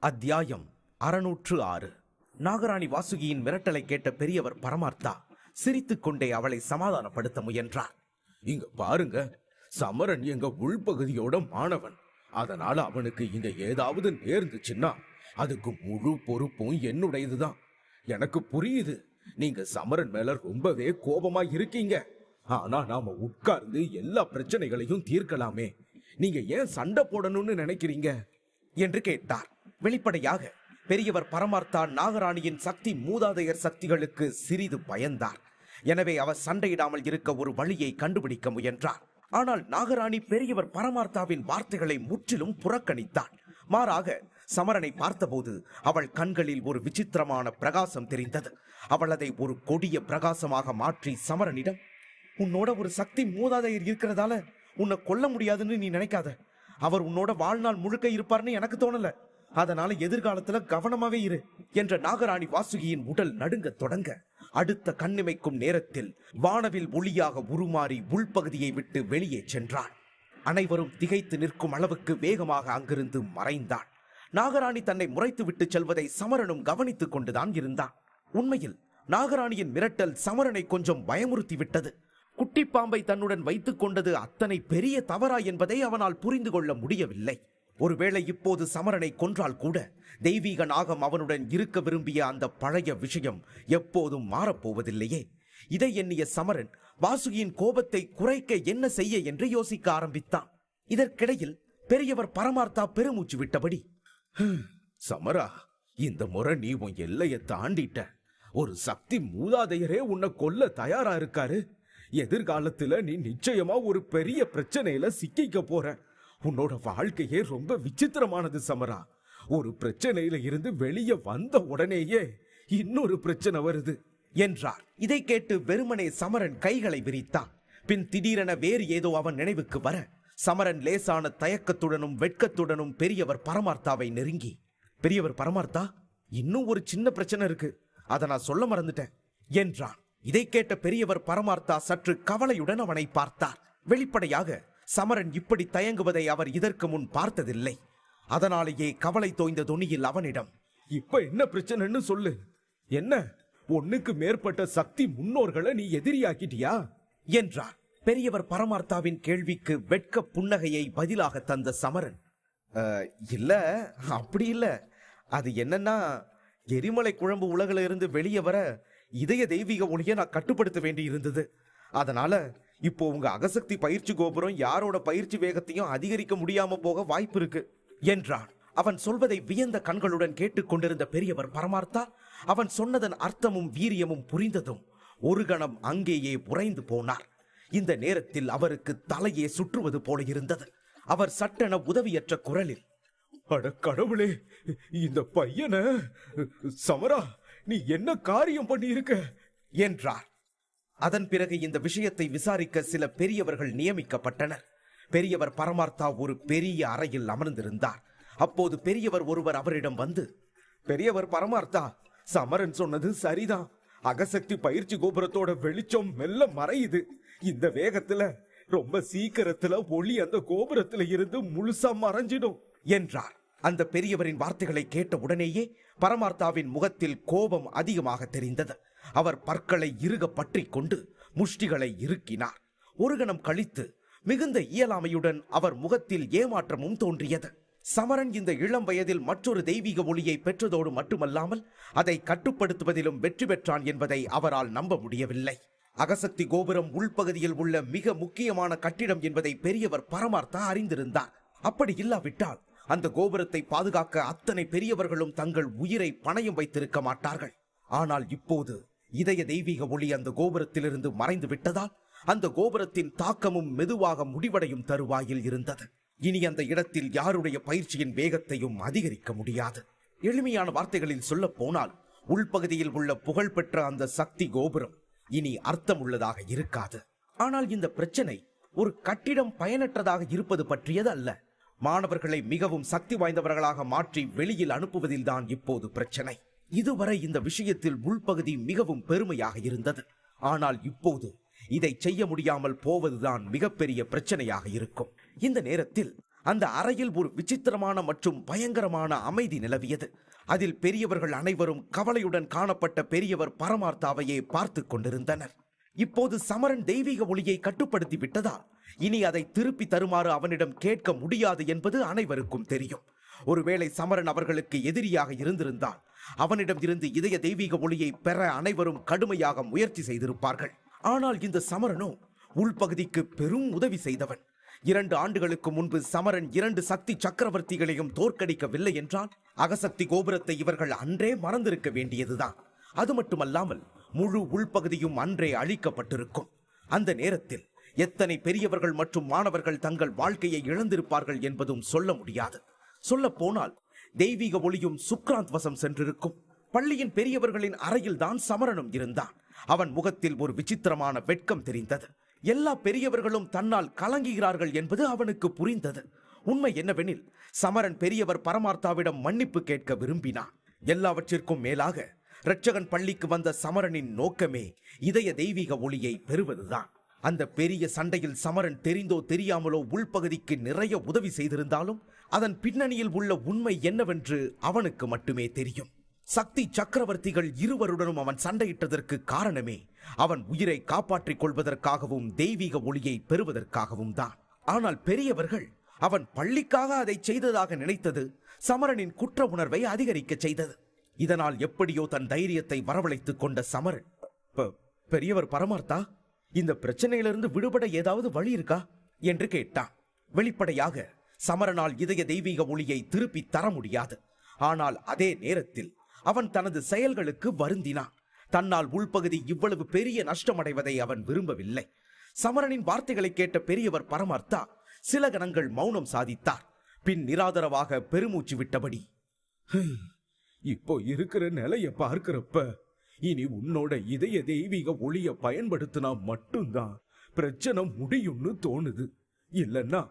அத்தியாயம் 606. நாகராணி வாசுகியின் மிரட்டலை கேட்ட பெரியவர் பரமார்த்தா சிரித்துக் கொண்டே அவளை சமாதானப்படுத்த முயன்றார். இங்க பாருங்க, சமரன் எங்க உள்பகுதியோட மாணவன். அதனால அவனுக்கு இங்க ஏதாவது நேர்ந்துச்சுன்னா அதுக்கு முழு பொறுப்பும் என்னுடையதுதான். எனக்கு புரியுது, நீங்க சமரன் மேல ரொம்பவே கோபமா இருக்கீங்க. ஆனா நாம உட்கார்ந்து எல்லா பிரச்சனைகளையும் தீர்க்கலாமே. நீங்க ஏன் சண்டை போடணும்னு நினைக்கிறீங்க என்று கேட்டார். வெளிப்படையாக பெரியவர் பரமார்த்தா நாகராணியின் சக்தி மூதாதையர் சக்திகளுக்கு சிறிது பயந்தார். எனவே அவர் சண்டையிடாமல் இருக்க ஒரு வழியை கண்டுபிடிக்க முயன்றார். ஆனால் நாகராணி பெரியவர் பரமார்த்தாவின் வார்த்தைகளை முற்றிலும் புறக்கணித்தாள். மாறாக சமரனை பார்த்தபோது அவள் கண்களில் ஒரு விசித்திரமான பிரகாசம் தெரிந்தது. அவள் அதை ஒரு கொடிய பிரகாசமாக மாற்றி சமரனிடம், உன்னோட ஒரு சக்தி மூதாதையர் இருக்கிறதால உன்னை கொல்ல முடியாதுன்னு நீ நினைக்காத. அவர் உன்னோட வாழ்நாள் முழுக்க இருப்பார்னு எனக்கு தோணல. அதனால எதிர்காலத்துல கவனமாவே இரு என்ற நாகராணி வாசுகியின் உடல் நடுங்க தொடங்க அடுத்த கண்ணிமைக்கும் நேரத்தில் வானவில் ஒளியாக உருமாறி உள்பகுதியை விட்டு வெளியே சென்றாள். அனைவரும் திகைத்து நிற்கும் அளவுக்கு வேகமாக அங்கிருந்து மறைந்தாள். நாகராணி தன்னை முறைத்து விட்டு செல்வதை சமரனும் கவனித்துக் கொண்டுதான் இருந்தான். உண்மையில் நாகராணியின் மிரட்டல் சமரனை கொஞ்சம் பயமுறுத்தி விட்டது. குட்டி பாம்பை தன்னுடன் வைத்துக் கொண்டது அத்தனை பெரிய தவறா என்பதை அவனால் புரிந்து கொள்ள முடியவில்லை. ஒருவேளை இப்போது சமரனை கொன்றால் கூட தெய்வீக நாகம் அவனுடன் இருக்க விரும்பிய அந்த பழைய விஷயம் எப்போதும் மாறப்போவதில்லையே. இதை எண்ணிய சமரன் வாசுகியின் கோபத்தை குறைக்க என்ன செய்ய என்று யோசிக்க ஆரம்பித்தான். இதற்கிடையில் பெரியவர் பரமார்த்தா பெருமூச்சு விட்டபடி, சமரா, இந்த முறை நீ உன் எல்லையை தாண்டிட்ட. ஒரு சக்தி மூதாதையரே உன்னை கொல்ல தயாரா இருக்காரு. எதிர்காலத்துல நீ நிச்சயமா ஒரு பெரிய பிரச்சனையில சிக்கிக்க போற. உன்னோட வாழ்க்கையே ரொம்ப விசித்திரமானது சமரா. ஒரு பிரச்சனையில இருந்து வெளியே வந்த உடனேயே இன்னொரு பிரச்சனை வருது என்றார். இதை கேட்டு வெறுமனே சமரன் கைகளை விரித்தான். பின் திடீரென வேறு ஏதோ அவன் நினைவுக்கு வர சமரன் லேசான தயக்கத்துடனும் வெட்கத்துடனும் பெரியவர் பரமார்த்தாவை நெருங்கி, பெரியவர் பரமார்த்தா, இன்னும் ஒரு சின்ன பிரச்சனை இருக்கு, அதை நான் சொல்ல மறந்துட்டேன் என்றான். இதை கேட்ட பெரியவர் பரமார்த்தா சற்று கவலையுடன் அவனை பார்த்தார். வெளிப்படையாக சமரன் இப்படி தயங்குவதை அவர் இதற்கு முன் பார்த்ததில்லை. அதனாலேயே கவலை தோய்ந்த தொனியில் அவனிடம், இப்ப என்ன பிரச்சனைன்னு சொல்லு. என்ன, ஒண்ணுக்கு மேற்பட்ட சக்தி முன்னோர்களை நீ எதிரியாக்கிட்டியா என்றார். பெரியவர் பரமார்த்தாவின் கேள்விக்கு வெட்க புன்னகையை பதிலாக தந்த சமரன், இல்ல, அப்படி இல்ல. அது என்னன்னா, எரிமலை குழம்பு உலகில இருந்து வெளியே வர இதய தெய்வீக ஒளியை நான் கட்டுப்படுத்த வேண்டி இருந்தது. அதனால இப்போ உங்க அகசக்தி பயிற்சி கோபுரம் யாரோட பயிற்சி வேகத்தையும் அதிகரிக்க முடியாம போக வாய்ப்பு இருக்கு என்றான். அவன் சொல்வதை வியந்த கண்களுடன் கேட்டுக்கொண்டிருந்த பெரியவர் பரமார்த்தா அவன் சொன்னதன் அர்த்தமும் வீரியமும் புரிந்ததும் ஒரு கணம் அங்கேயே உறைந்து போனார். இந்த நேரத்தில் அவருக்கு தலையே சுற்றுவது போல இருந்தது. அவர் சட்டென உதவியற்ற குரலில், அட கடவுளே, இந்த பையனை, சமரா, நீ என்ன காரியம் பண்ணி இருக்க என்றார். அதன் பிறகு இந்த விஷயத்தை விசாரிக்க சில பெரியவர்கள் நியமிக்கப்பட்டனர். பெரியவர் பரமார்த்தா ஒரு பெரிய அறையில் அமர்ந்திருந்தார். அப்போது பெரியவர் ஒருவர் அவரிடம் வந்து, பெரியவர் பரமார்த்தா, சமரன் சொன்னது சரிதான். அகசக்தி பயிற்சி கோபுரத்தோட வெளிச்சம் மெல்ல மறையுது. இந்த வேகத்துல ரொம்ப சீக்கிரத்துல ஒளி அந்த கோபுரத்துல இருந்து முழுசா மறைஞ்சிடும் என்றார். அந்த பெரியவரின் வார்த்தைகளை கேட்ட உடனேயே பரமார்த்தாவின் முகத்தில் கோபம் அதிகமாக தெரிந்தது. அவர் பற்களை இறுக பற்றி கொண்டு முஷ்டிகளை இறுக்கினார். ஒரு கணம் கழித்து மிகுந்த இயலாமையுடன் அவர் முகத்தில் ஏமாற்றமும் தோன்றியது. சமரன் இந்த இளம் வயதில் மற்றொரு தெய்வீக ஒளியை பெற்றதோடு மட்டுமல்லாமல் அதை கட்டுப்படுத்துவதிலும் வெற்றி பெற்றான் என்பதை அவரால் நம்ப முடியவில்லை. அகசக்தி கோபுரம் உள்பகுதியில் உள்ள மிக முக்கியமான கட்டிடம் என்பதை பெரியவர் பரமார்த்தா அறிந்திருந்தார். அப்படி இல்லாவிட்டால் அந்த கோபுரத்தை பாதுகாக்க அத்தனை பெரியவர்களும் தங்கள் உயிரை பணயம் வைத்திருக்க மாட்டார்கள். ஆனால் இப்போது இதய தெய்வீக ஒளி அந்த கோபுரத்திலிருந்து மறைந்து விட்டதால் அந்த கோபுரத்தின் தாக்கமும் மெதுவாக முடிவடையும் தருவாயில் இருந்தது. இனி அந்த இடத்தில் யாருடைய பயிற்சியின் வேகத்தையும் அதிகரிக்க முடியாது. எளிமையான வார்த்தைகளில் சொல்ல போனால் உள்பகுதியில் உள்ள புகழ்பெற்ற அந்த சக்தி கோபுரம் இனி அர்த்தம் உள்ளதாக இருக்காது. ஆனால் இந்த பிரச்சனை ஒரு கட்டிடம் பயனற்றதாக இருப்பது பற்றியது அல்ல. மாணவர்களை மிகவும் சக்தி வாய்ந்தவர்களாக மாற்றி வெளியில் அனுப்புவதில்தான் இப்போது பிரச்சனை. இதுவரை இந்த விஷயத்தில் உள்பகுதி மிகவும் பெருமையாக இருந்தது. ஆனால் இப்போது இதை செய்ய முடியாமல் போவதுதான் மிகப்பெரிய பிரச்சனையாக இருக்கும். இந்த நேரத்தில் அந்த அறையில் ஒரு விசித்திரமான மற்றும் பயங்கரமான அமைதி நிலவியது. அதில் பெரியவர்கள் அனைவரும் கவலையுடன் காணப்பட்ட பெரியவர் பரமார்த்தாவையே பார்த்து கொண்டிருந்தனர். இப்போது சமரன் தெய்வீக ஒளியை கட்டுப்படுத்தி விட்டதால் இனி அதை திருப்பி தருமாறு அவனிடம் கேட்க முடியாது என்பது அனைவருக்கும் தெரியும். ஒருவேளை சமரன் அவர்களுக்கு எதிரியாக இருந்திருந்தால் அவனிடம் இருந்து இதய தெய்வீக ஒளியை பெற அனைவரும் கடுமையாக முயற்சி செய்திருப்பார்கள். ஆனால் இந்த சமரனோ உள்பகுதிக்கு பெரும் உதவி செய்தவன். 2 ஆண்டுகளுக்கு முன்பு சமரன் 2 சக்தி சக்கரவர்த்திகளையும் தோற்கடிக்கவில்லை என்றால் அகசக்தி கோபுரத்தை இவர்கள் அன்றே மறந்திருக்க வேண்டியதுதான். அது மட்டுமல்லாமல் முழு உள்பகுதியும் அன்றே அழிக்கப்பட்டிருக்கும். அந்த நேரத்தில் எத்தனை பெரியவர்கள் மற்றும் மாணவர்கள் தங்கள் வாழ்க்கையை இழந்திருப்பார்கள் என்பதும் சொல்ல முடியாது. சொல்ல போனால் தெய்வீக ஒளியும் சுக்ராந்த் வசம் சென்றிருக்கும். பள்ளியின் பெரியவர்களின் அறையில் தான் சமரனும் இருந்தான். அவன் முகத்தில் ஒரு விசித்திரமான வெட்கம் தெரிந்தது. எல்லா பெரியவர்களும் தன்னால் கலங்குகிறார்கள் என்பது அவனுக்கு புரிந்தது. உண்மை என்னவெனில் சமரன் பெரியவர் பரமார்த்தாவிடம் மன்னிப்பு கேட்க விரும்பினான். எல்லாவற்றிற்கும் மேலாக இரட்சகன் பள்ளிக்கு வந்த சமரனின் நோக்கமே இதய தெய்வீக ஒளியை பெறுவதுதான். அந்த பெரிய சண்டையில் சமரன் தெரிந்தோ தெரியாமலோ உள்பகுதிக்கு நிறைய உதவி செய்திருந்தாலும் அதன் பின்னணியில் உள்ள உண்மை என்னவென்று அவனுக்கு மட்டுமே தெரியும். சக்தி சக்கரவர்த்திகள் இருவருடனும் அவன் சண்டையிட்டதற்கு காரணமே அவன் உயிரை காப்பாற்றிக் கொள்வதற்காகவும் தெய்வீக ஒளியை பெறுவதற்காகவும் தான். ஆனால் பெரியவர்கள் அவன் பள்ளிக்காக அதை செய்ததாக நினைத்தது சமரனின் குற்ற உணர்வை அதிகரிக்க செய்தது. இதனால் எப்படியோ தன் தைரியத்தை வரவழைத்துக் கொண்ட சமரன், பெரியவர் பரமார்த்தா, இந்த பிரச்சனையிலிருந்து விடுபட ஏதாவது வழி இருக்கா என்று கேட்டான். வெளிப்படையாக சமரனால் இதய தெய்வீக ஒளியை திருப்பி தர முடியாது. ஆனால் அதே நேரத்தில் அவன் தனது செயல்களுக்கு வருந்தினான். தன்னால் உள்பகுதி இவ்வளவு பெரிய நஷ்டமடைவதை அவன் விரும்பவில்லை. சமரனின் வார்த்தைகளை கேட்ட பெரியவர் பரமார்த்தா சில கணங்கள் மௌனம் சாதித்தார். பின் நிராதரவாக பெருமூச்சு விட்டபடி, இப்போ இருக்கிற நிலைய பார்க்கிறப்ப இனி உன்னோட இதய தெய்வீக ஒளிய பயன்படுத்தினா மட்டும்தான் பிரச்சனை முடியும்னு தோணுது. இல்லன்னா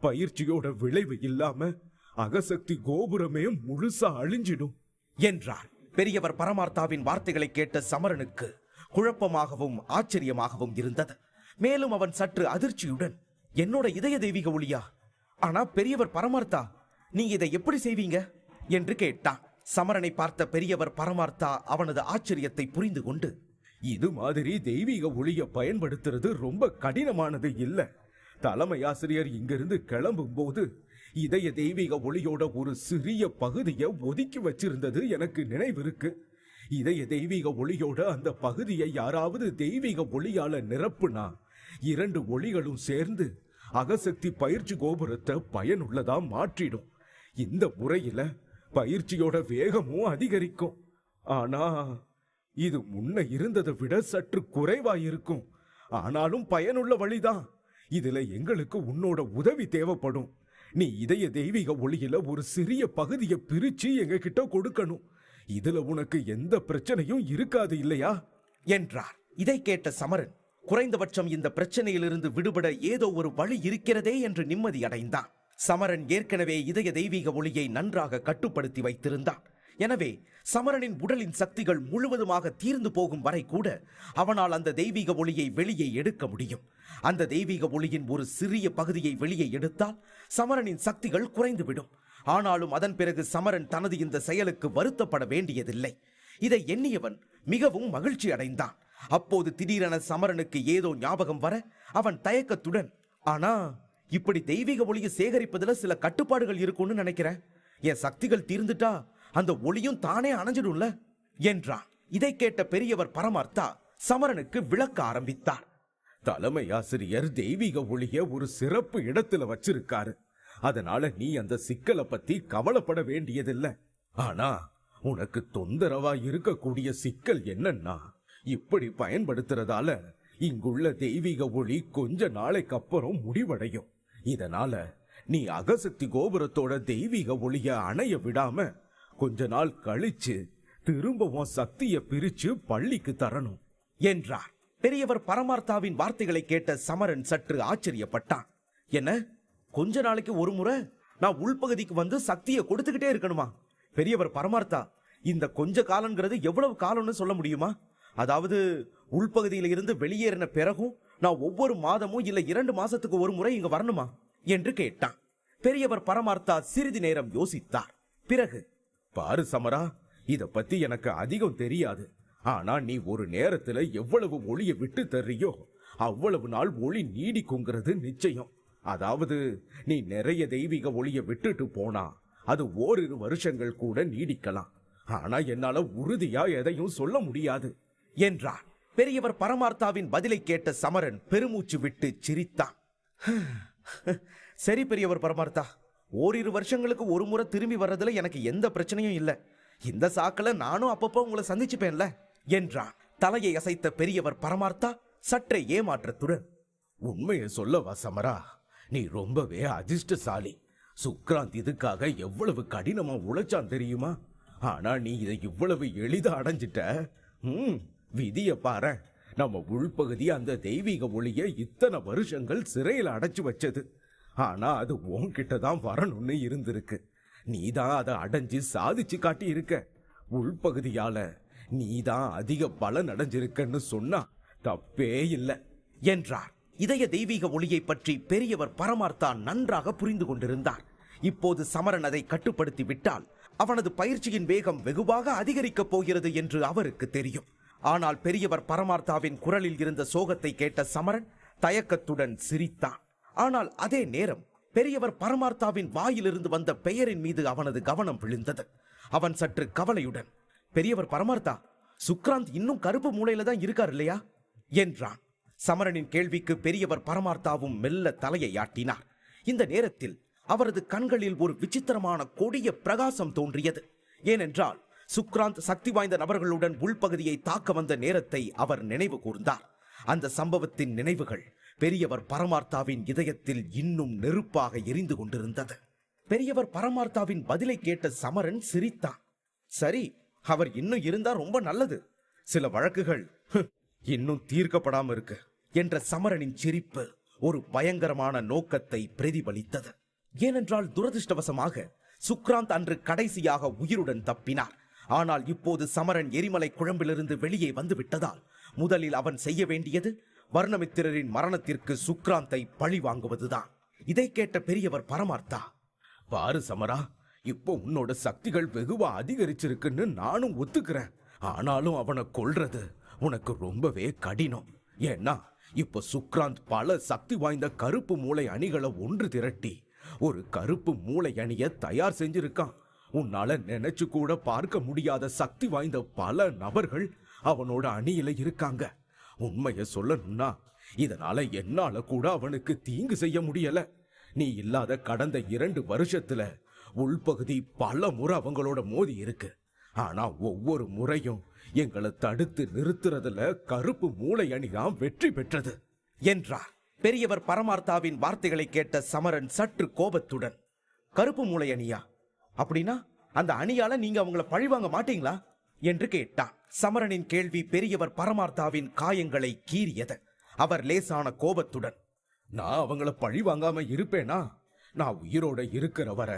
பயிற்சியோட விளைவு இல்லாம அகசக்தி கோபுரமே முழுசா அழிஞ்சிடும் என்றார். பெரியவர் பரமார்த்தாவின் வார்த்தைகளை கேட்ட சமரனுக்கு குழப்பமாகவும் ஆச்சரியமாகவும் இருந்தது. மேலும் அவன் சற்று அதிர்ச்சியுடன், என்னோட இதய தெய்வீக ஒளியா? ஆனா பெரியவர் பரமார்த்தா, நீங்க இதை எப்படி செய்வீங்க என்று கேட்டான். சமரனை பார்த்த பெரியவர் பரமார்த்தா அவனது ஆச்சரியத்தை புரிந்து கொண்டு, இது மாதிரி தெய்வீக ஒளிய பயன்படுத்துறது ரொம்ப கடினமானது இல்ல. தலைமை ஆசிரியர் இங்கிருந்து கிளம்பும் போது இதய தெய்வீக ஒளியோட ஒரு சிறிய பகுதியை ஒதுக்கி வச்சிருந்தது எனக்கு நினைவிருக்கு. இதய தெய்வீக ஒளியோட அந்த பகுதியை யாராவது தெய்வீக ஒளியால நிரப்புனா 2 ஒளிகளும் சேர்ந்து அகசக்தி பயிற்சி கோபுரத்தை பயனுள்ளதா மாற்றிடும். இந்த முறையில பயிற்சியோட வேகமும் அதிகரிக்கும். ஆனா இது முன்ன இருந்ததை விட சற்று குறைவாயிருக்கும். ஆனாலும் பயனுள்ள வழிதான். இதுல எங்களுக்கு உன்னோட உதவி தேவைப்படும். நீ இதய தெய்வீக ஒளியில ஒரு சிறிய பகுதியை பிரிச்சு எங்க கிட்ட கொடுக்கணும். இதுல உனக்கு எந்த பிரச்சனையும் இருக்காது இல்லையா என்றார். இதை கேட்ட சமரன் குறைந்தபட்சம் இந்த பிரச்சனையிலிருந்து விடுபட ஏதோ ஒரு வழி இருக்கிறதே என்று நிம்மதி அடைந்தான். சமரன் ஏற்கனவே இதய தெய்வீக ஒளியை நன்றாக கட்டுப்படுத்தி வைத்திருந்தான். எனவே சமரனின் உடலின் சக்திகள் முழுவதுமாக தீர்ந்து போகும் வரை கூட அவனால் அந்த தெய்வீக ஒளியை வெளியே எடுக்க முடியும். அந்த தெய்வீக ஒளியின் ஒரு சிறிய பகுதியை வெளியே எடுத்தால் சமரனின் சக்திகள் குறைந்துவிடும். ஆனாலும் அதன் பிறகு சமரன் தனது இந்த செயலுக்கு வருத்தப்பட வேண்டியதில்லை. இதை எண்ணியவன் மிகவும் மகிழ்ச்சி அடைந்தான். அப்போது திடீரென சமரனுக்கு ஏதோ ஞாபகம் வர அவன் தயக்கத்துடன், ஆனா இப்படி தெய்வீக ஒளியை சேகரிப்பதுல சில கட்டுப்பாடுகள் இருக்கும்னு நினைக்கிறேன். என் சக்திகள் தீர்ந்துட்டா அந்த ஒளியும் தானே அணைஞ்சிடும்ல என்றான். இதை கேட்ட பெரியவர் பரமார்த்தா சமரனுக்கு விளக்க ஆரம்பித்தார். தலைமை ஆசிரியர் தெய்வீக ஒளிய ஒரு சிறப்பு இடத்துல வச்சிருக்காரு. அதனால நீ அந்த சிக்கலை பத்தி கவலைப்பட வேண்டியதில்லை. ஆனா உனக்கு தொந்தரவா இருக்கக்கூடிய சிக்கல் என்னன்னா, இப்படி பயன்படுத்துறதால இங்குள்ள தெய்வீக ஒளி கொஞ்ச நாளைக்கு அப்புறம் முடிவடையும். இதனால நீ அகசக்தி கோபுரத்தோட தெய்வீக ஒளிய அணைய விடாம கொஞ்ச நாள் கழிச்சு திரும்பவும் சக்தியை பிரிச்சு பள்ளிக்கு தரணும் என்றார். பெரியவர் பரமார்த்தாவின் வார்த்தைகளை கேட்ட சமரன் சற்று ஆச்சரியப்பட்டான். என்ன, கொஞ்ச நாளைக்கு ஒரு முறை நான் உள்பகுதிக்கு வந்து சக்தியை கொடுத்துக்கிட்டே இருக்கணுமா? பெரியவர் பரமார்த்தா, இந்த கொஞ்ச காலங்கிறது எவ்வளவு காலம்னு சொல்ல முடியுமா? அதாவது உள்பகுதியில இருந்து வெளியேறின பிறகும் நான் ஒவ்வொரு மாதமும் இல்ல 2 மாசத்துக்கு ஒரு முறை இங்க வரணுமா என்று கேட்டான். பெரியவர் பரமார்த்தா சிறிது நேரம் யோசித்தார். பிறகு, பாரு சமரா, இத பத்தி எனக்கு அதிகம் தெரியாது. ஆனா நீ ஒரு நேரத்துல எவ்வளவு ஒளிய விட்டு தர்றியோ அவ்வளவு நாள் ஒளி நீடிக்குங்கிறது நிச்சயம். அதாவது நீ நிறைய தெய்வீக ஒளிய விட்டுட்டு போனா அது ஓரிரு வருஷங்கள் கூட நீடிக்கலாம். ஆனா என்னால உறுதியா எதையும் சொல்ல முடியாது என்றார். பெரியவர் பரமார்த்தாவின் பதிலை கேட்ட சமரன் பெருமூச்சு விட்டு சிரித்தான். சரி பெரியவர் பரமார்த்தா, ஓரிரு வருஷங்களுக்கு ஒரு முறை திரும்பி வர்றதுல எனக்கு எந்த பிரச்சனையும் இல்ல. இந்த சாக்குல நானும் அப்பப்போ உங்களை சந்திச்சுப்பேன்ல என்றான். தலையை அசைத்த பெரியவர் பரமார்த்தா சற்றே ஏமாற்றத்துடன், உண்மையை சொல்லவா சமரா, நீ ரொம்பவே அதிர்ஷ்டசாலி. சுக்ராந்த் இதுக்காக எவ்வளவு கடினமா உழைச்சான் தெரியுமா? ஆனா நீ இதை இவ்வளவு எளிதா அடைஞ்சிட்ட. விதிய பாரு, நம்ம உள்பகுதி அந்த தெய்வீக ஒளிய இத்தனை வருஷங்கள் சிறையில் அடைச்சு வச்சது. ஆனா அது உன்கிட்ட தான் வரணும்னு இருந்திருக்கு. நீதான் அதை அடைஞ்சு சாதிச்சு காட்டி இருக்க. உள்பகுதியால நீதான் அதிக பலன் அடைஞ்சிருக்கன்னு சொன்னா தப்பே இல்லை என்றார். இதய தெய்வீக ஒளியை பற்றி பெரியவர் பரமார்த்தா நன்றாக புரிந்து கொண்டிருந்தார். இப்போது சமரன் அதை கட்டுப்படுத்தி விட்டால் அவனது பயிற்சியின் வேகம் வெகுவாக அதிகரிக்கப் போகிறது என்று அவருக்கு தெரியும். ஆனால் பெரியவர் பரமார்த்தாவின் குரலில் இருந்த சோகத்தை கேட்ட சமரன் தயக்கத்துடன் சிரித்தான். ஆனால் அதே நேரம் பெரியவர் பரமார்த்தாவின் வாயிலிருந்து வந்த பெயரின் மீது அவனது கவனம் விழுந்தது. அவன் சற்று கவலையுடன், பெரியவர் பரமார்த்தா, சுக்ராந்த் இன்னும் கருப்பு மூலையில தான் இருக்கார் இல்லையா என்றான். சமரனின் கேள்விக்கு பெரியவர் பரமார்த்தாவும் மெல்ல தலையை ஆட்டினார். இந்த நேரத்தில் அவரது கண்களில் ஒரு விசித்திரமான கொடிய பிரகாசம் தோன்றியது. ஏனென்றால் சுக்ராந்த் சக்தி வாய்ந்த நபர்களுடன் உள்பகுதியை தாக்க வந்த நேரத்தை அவர் நினைவு கூர்ந்தார். அந்த சம்பவத்தின் நினைவுகள் பெரியவர் பரமார்த்தாவின் இதயத்தில் இன்னும் நெருப்பாக எரிந்து கொண்டிருந்தது. பெரியவர் பரமார்த்தாவின் பதிலை கேட்ட சமரன் சிரித்தான். சரி, அவர் இன்னும் இருந்தா ரொம்ப நல்லது. சில வழக்குகள் இன்னும் தீர்க்கப்படாம இருக்கு என்ற சமரனின் சிரிப்பு ஒரு பயங்கரமான நோக்கத்தை பிரதிபலித்தது. ஏனென்றால் துரதிருஷ்டவசமாக சுக்ராந்த் அன்று கடைசியாக உயிருடன் தப்பினார். ஆனால் இப்போது சமரன் எரிமலை குழம்பிலிருந்து வெளியே வந்து விட்டதால் முதலில் அவன் செய்ய வேண்டியது வர்ணமித்திரரின் மரணத்திற்கு சுக்ராந்தை பழி வாங்குவதுதான். இதை கேட்ட பெரியவர் பரமார்த்தா, பாரு சமரா, இப்போ உன்னோட சக்திகள் வெகுவா அதிகரிச்சிருக்குன்னு நானும் ஒத்துக்கிறேன். ஆனாலும் அவனை கொல்றது உனக்கு ரொம்பவே கடினம். ஏன்னா இப்ப சுக்ராந்த் பல சக்தி வாய்ந்த கருப்பு மூளை அணிகளை ஒன்று திரட்டி ஒரு கருப்பு மூளை அணிய தயார் செஞ்சிருக்கான். உன்னால நினைச்சு கூட பார்க்க முடியாத சக்தி வாய்ந்த பல நபர்கள் அவனோட அணியில இருக்காங்க. உண்மைய சொல்லணும்னா இதனால என்னால கூட அவனுக்கு தீங்கு செய்ய முடியல. நீ இல்லாத கடந்த 2 வருஷத்துல உள்பகுதி பல முறை அவங்களோட மோதி இருக்கு. ஆனா ஒவ்வொரு முறையும் எங்களை தடுத்து நிறுத்துறதுல கருப்பு மூளை அணிதான் வெற்றி பெற்றது என்றார். பெரியவர் பரமார்த்தாவின் வார்த்தைகளை கேட்ட சமரன் சற்று கோபத்துடன், கருப்பு மூளை அணியா? அப்படின்னா அந்த அணியால நீங்க அவங்கள பழிவாங்க மாட்டீங்களா என்று கேட்டான். சமரனின் கேள்வி பெரியவர் பரமார்த்தாவின் காயங்களை கீறியது. அவர் லேசான கோபத்துடன், நான் அவங்கள பழி வாங்காம இருப்பேனா? நான் உயிரோட இருக்கிற வர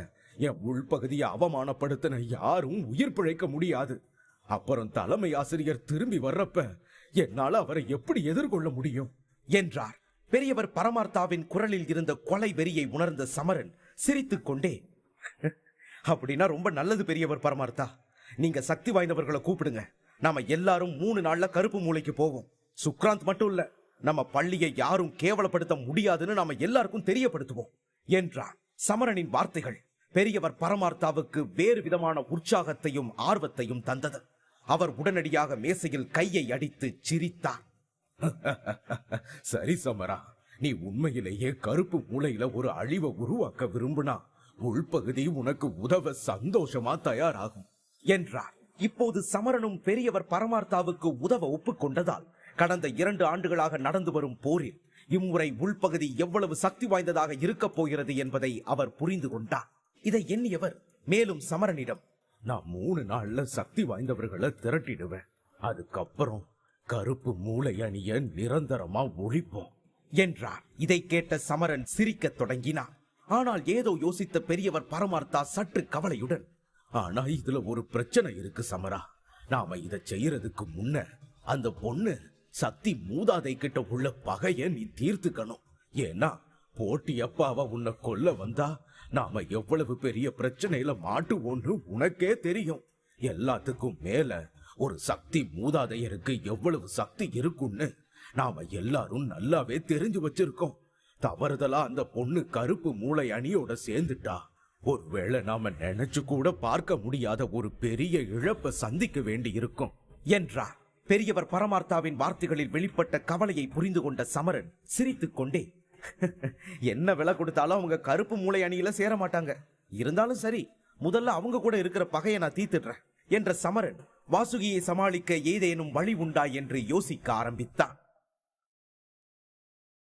என் உள்பகுதியை அவமானப்படுத்தின யாரும் உயிர் பிழைக்க முடியாது. அப்புறம் தலைமை ஆசிரியர் திரும்பி வர்றப்ப என்னால அவரை எப்படி எதிர்கொள்ள முடியும் என்றார். பெரியவர் பரமார்த்தாவின் குரலில் இருந்த கொலை வெறியை உணர்ந்த சமரன் சிரித்துக் கொண்டே, அப்படின்னா ரொம்ப நல்லது பெரியவர் பரமார்த்தா. நீங்க சக்தி வாய்ந்தவர்களை கூப்பிடுங்க. நாம எல்லாரும் 3 நாள்ல கருப்பு மூளைக்கு போவோம். சுக்ராந்த் மட்டும் இல்ல, நம்ம பள்ளியை யாரும் கேவலப்படுத்த முடியாதுன்னு நாம எல்லாருக்கும் தெரியப்படுத்துவோம் என்றார். சமரனின் வார்த்தைகள் பெரியவர் பரமார்த்தாவுக்கு வேறு விதமான உற்சாகத்தையும் ஆர்வத்தையும் தந்தது. அவர் உடனடியாக மேசையில் கையை அடித்து சிரித்தார். சரி சமரா, நீ உண்மையிலேயே கருப்பு மூளையில ஒரு அழிவை உருவாக்க விரும்பினா உள்பகுதி உனக்கு உதவ சந்தோஷமா தயாராகும் என்றார். இப்போது சமரனும் பெரியவர் பரமார்த்தாவுக்கு உதவ ஒப்புக்கொண்டதால் கடந்த 2 ஆண்டுகளாக நடந்து வரும் போரில் இம்முறை உள்பகுதி எவ்வளவு சக்தி வாய்ந்ததாக இருக்கப் போகிறது என்பதை அவர் புரிந்து கொண்டார். இதை எண்ணியவர் மேலும் சமரனிடம், நான் 3 நாள்ல சக்தி வாய்ந்தவர்களை திரட்டிடுவேன். அதுக்கப்புறம் கருப்பு மூளை அணிய நிரந்தரமா ஒழிப்போம் என்றார். இதை கேட்ட சமரன் சிரிக்கத் தொடங்கினார். ஆனால் ஏதோ யோசித்த பெரியவர் பரமார்த்தா சற்று கவலையுடன், ஆனா இதுல ஒரு பிரச்சனை இருக்கு சமரா. நாம இதை செய்யறதுக்கு முன்ன அந்த பொண்ணு சக்தி மூதாதை கிட்ட உள்ள பகைய நீ தீர்த்துக்கணும். ஏன்னா போட்டியப்பா அவ உன்னை கொல்ல வந்தா நாம எவ்வளவு பெரிய பிரச்சனையில மாட்டுவோன்னு உனக்கே தெரியும். எல்லாத்துக்கும் மேல ஒரு சக்தி மூதாதையருக்கு எவ்வளவு சக்தி இருக்குன்னு நாம எல்லாரும் நல்லாவே தெரிஞ்சு வச்சிருக்கோம். தவறுதலா அந்த பொண்ணு கருப்பு மூளை அணியோட சேர்ந்துட்டா ஒருவேளை நாம நினைச்சு கூட பார்க்க முடியாத ஒரு பெரிய இழப்பை சந்திக்க வேண்டி இருக்கும் என்றார். பெரியவர் பரமார்த்தாவின் வார்த்தைகளில் வெளிப்பட்ட கவலையை புரிந்து கொண்ட சமரன் சிரித்துக் கொண்டே, என்ன விலை கொடுத்தாலும் அவங்க கருப்பு மூளை அணியில சேர மாட்டாங்க. இருந்தாலும் சரி, முதல்ல அவங்க கூட இருக்கிற பகையை நான் தீர்த்துடுறேன் என்ற சமரன் வாசுகியை சமாளிக்க ஏதேனும் வழி உண்டா என்று யோசிக்க ஆரம்பித்தான்.